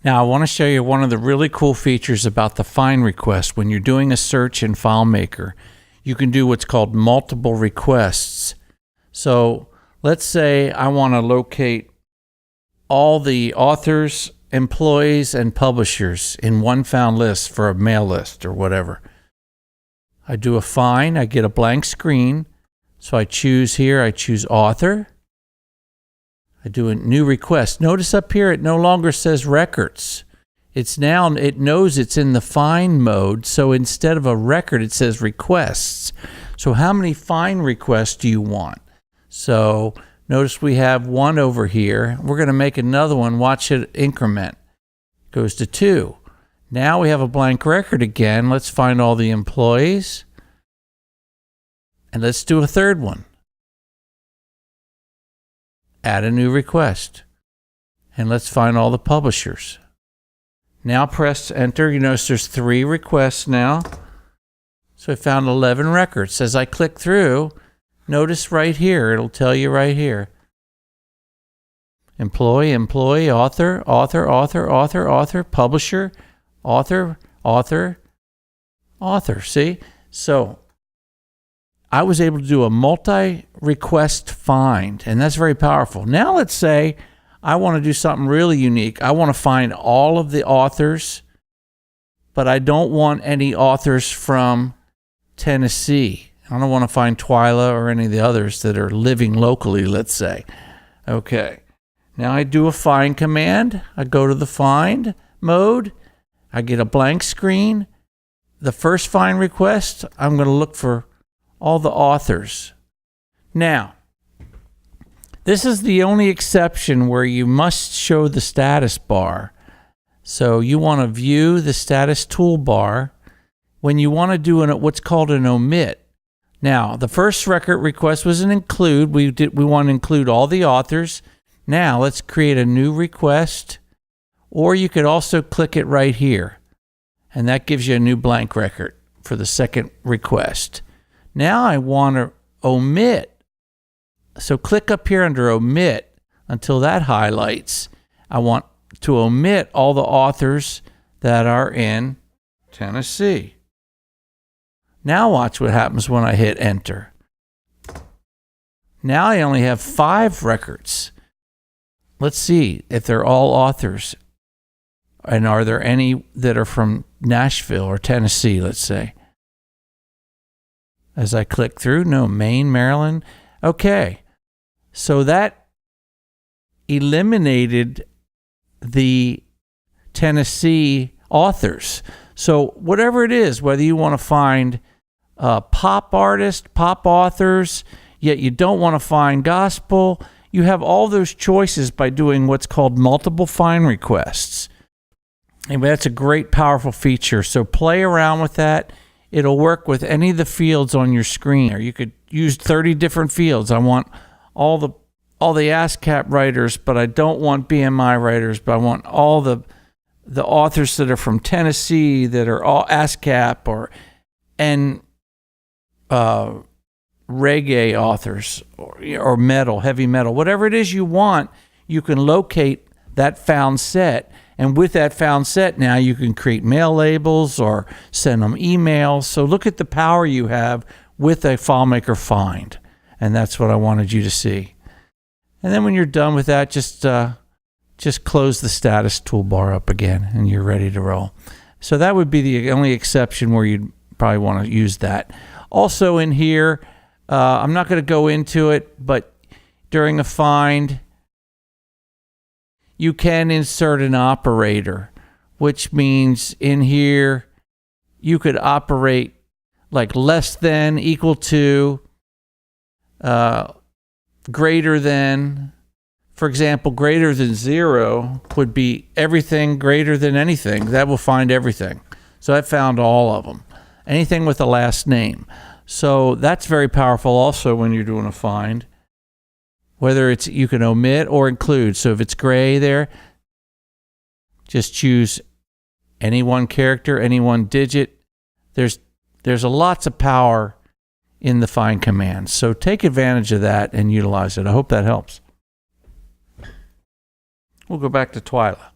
Now I want to show you one of the really cool features about the find request. When you're doing a search in FileMaker, you can do what's called multiple requests. So let's say I want to locate all the authors, employees, and publishers in one found list for a mail list or whatever. I do a find, I get a blank screen. So I choose here, I choose author. I do a new request. Notice up here it no longer says records. It knows it's in the find mode, so instead of a record it says requests. So how many find requests do you want? So notice we have one over here. We're going to make another one. Watch it increment. Goes to 2. Now we have a blank record again. Let's find all the employees. And let's do a third one. Add a new request. And let's find all the publishers. Now press enter. You notice there's 3 requests now. So I found 11 records. As I click through, notice right here, it'll tell you right here. Employee, employee, author, author, author, author, author, publisher, author, author, author. See? So I was able to do a multi-request find, and that's very powerful. Now let's say I want to do something really unique. I want to find all of the authors, but I don't want any authors from Tennessee. I don't want to find Twyla or any of the others that are living locally, let's say. Okay. Now I do a find command. I go to the find mode. I get a blank screen. The first find request, I'm going to look for all the authors. Now, this is the only exception where you must show the status bar. So you want to view the status toolbar when you want to do what's called an omit. Now, the first record request was an include. We want to include all the authors. Now, let's create a new request, or you could also click it right here, and that gives you a new blank record for the second request. Now I want to omit. So click up here under omit until that highlights. I want to omit all the authors that are in Tennessee. Now watch what happens when I hit enter. Now I only have 5 records. Let's see if they're all authors. And are there any that are from Nashville or Tennessee, let's say. As I click through, no, Maine, Maryland. Okay, so that eliminated the Tennessee authors. So whatever it is, whether you want to find pop artists, pop authors, yet you don't want to find gospel, you have all those choices by doing what's called multiple find requests. Anyway, that's a great, powerful feature. So play around with that. It'll work with any of the fields on your screen. Or you could use 30 different fields. I want all the ASCAP writers, but I don't want BMI writers, but I want all the authors that are from Tennessee that are all ASCAP and reggae authors or metal, heavy metal. Whatever it is you want, you can locate that found set. And with that found set, now you can create mail labels or send them emails. So look at the power you have with a FileMaker find. And that's what I wanted you to see. And then when you're done with that, just close the status toolbar up again and you're ready to roll. So that would be the only exception where you'd probably want to use that. Also in here, I'm not going to go into it, but during a find, you can insert an operator, which means in here you could operate like less than, equal to, greater than. For example, greater than 0 would be everything greater than anything. That will find everything. So I found all of them. Anything with a last name. So that's very powerful also when you're doing a find. Whether it's you can omit or include. So if it's gray there, just choose any one character, any one digit. There's lots of power in the find command. So take advantage of that and utilize it. I hope that helps. We'll go back to Twyla.